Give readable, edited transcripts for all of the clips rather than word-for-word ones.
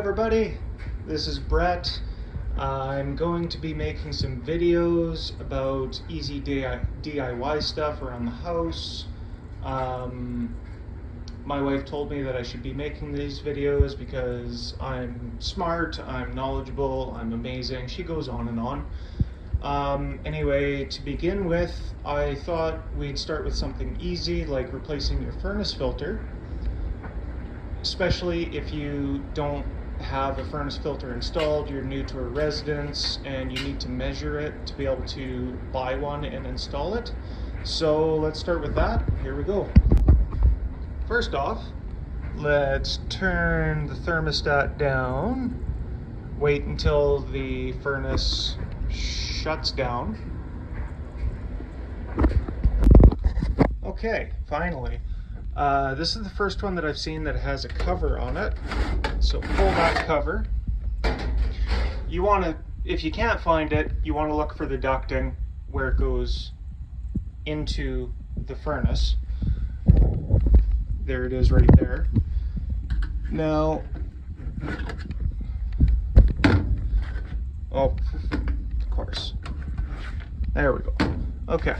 everybody, this is Brett. I'm going to be making some videos about easy DIY stuff around the house. My wife told me that I should be making these videos because I'm smart, I'm knowledgeable, I'm amazing. She goes on and on. Anyway, to begin with, I thought we'd start with something easy like replacing your furnace filter. Especially if you don't have a furnace filter installed, you're new to a residence, and you need to measure it to be able to buy one and install it. So let's start with that. Here we go. First off, let's turn the thermostat down. Wait until the furnace shuts down. Okay, finally. This is the first one that I've seen that has a cover on it. So pull that cover. You want to, if you can't find it, you want to look for the ducting where it goes into the furnace. There it is right there. Now, oh, of course. There we go. Okay,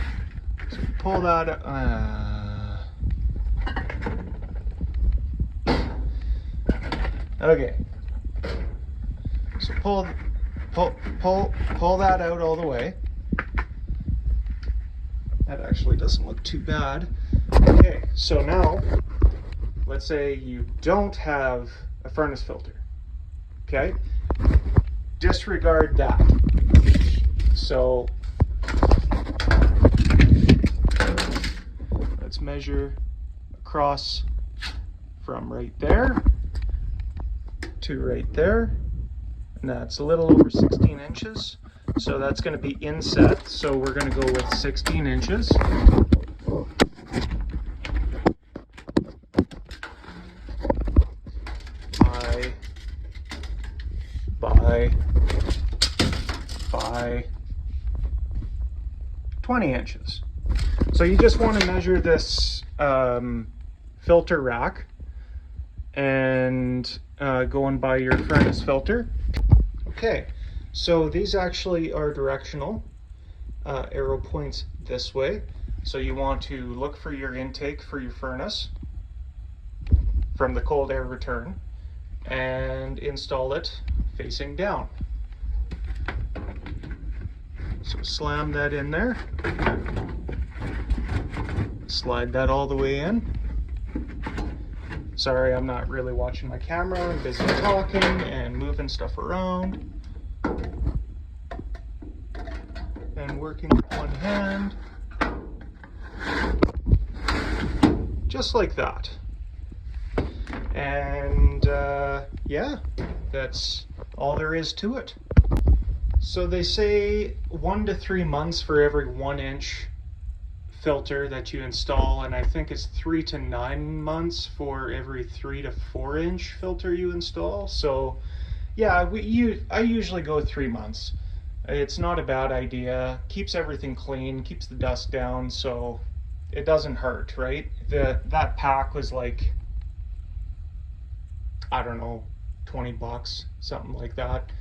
so pull that okay, so pull that out all the way. That actually doesn't look too bad. Okay, so now, let's say you don't have a furnace filter. Okay, disregard that. So let's measure across from right there to right there, and that's a little over 16 inches. So that's going to be inset, so we're going to go with 16 inches. By 20 inches. So you just want to measure this filter rack and going by your furnace filter. Okay, so these actually are directional. Arrow points this way. So you want to look for your intake for your furnace from the cold air return and install it facing down. So slam that in there. Slide that all the way in. Sorry, I'm not really watching my camera. I'm busy talking and moving stuff around and working with one hand. Just like that. And yeah, that's all there is to it. So they say 1 to 3 months for every 1 inch filter that you install, and I think it's 3 to 9 months for every 3 to 4 inch filter you install. So yeah, I usually go 3 months. It's not a bad idea, keeps everything clean, keeps the dust down, so it doesn't hurt, right? That pack was like, I don't know, 20 bucks, something like that.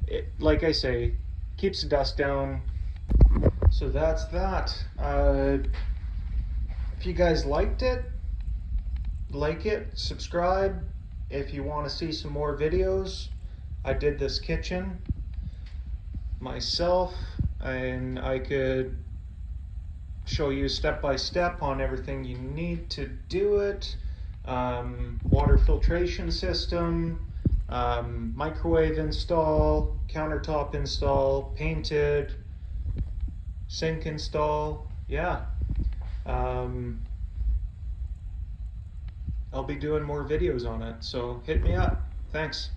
It, like I say, keeps the dust down. So that's that. If you guys liked it, like it, subscribe. If you want to see some more videos, I did this kitchen myself, and I could show you step by step on everything you need to do it. Water filtration system, microwave install, countertop install, painted, sink install. Yeah, I'll be doing more videos on it, so hit me up. Thanks.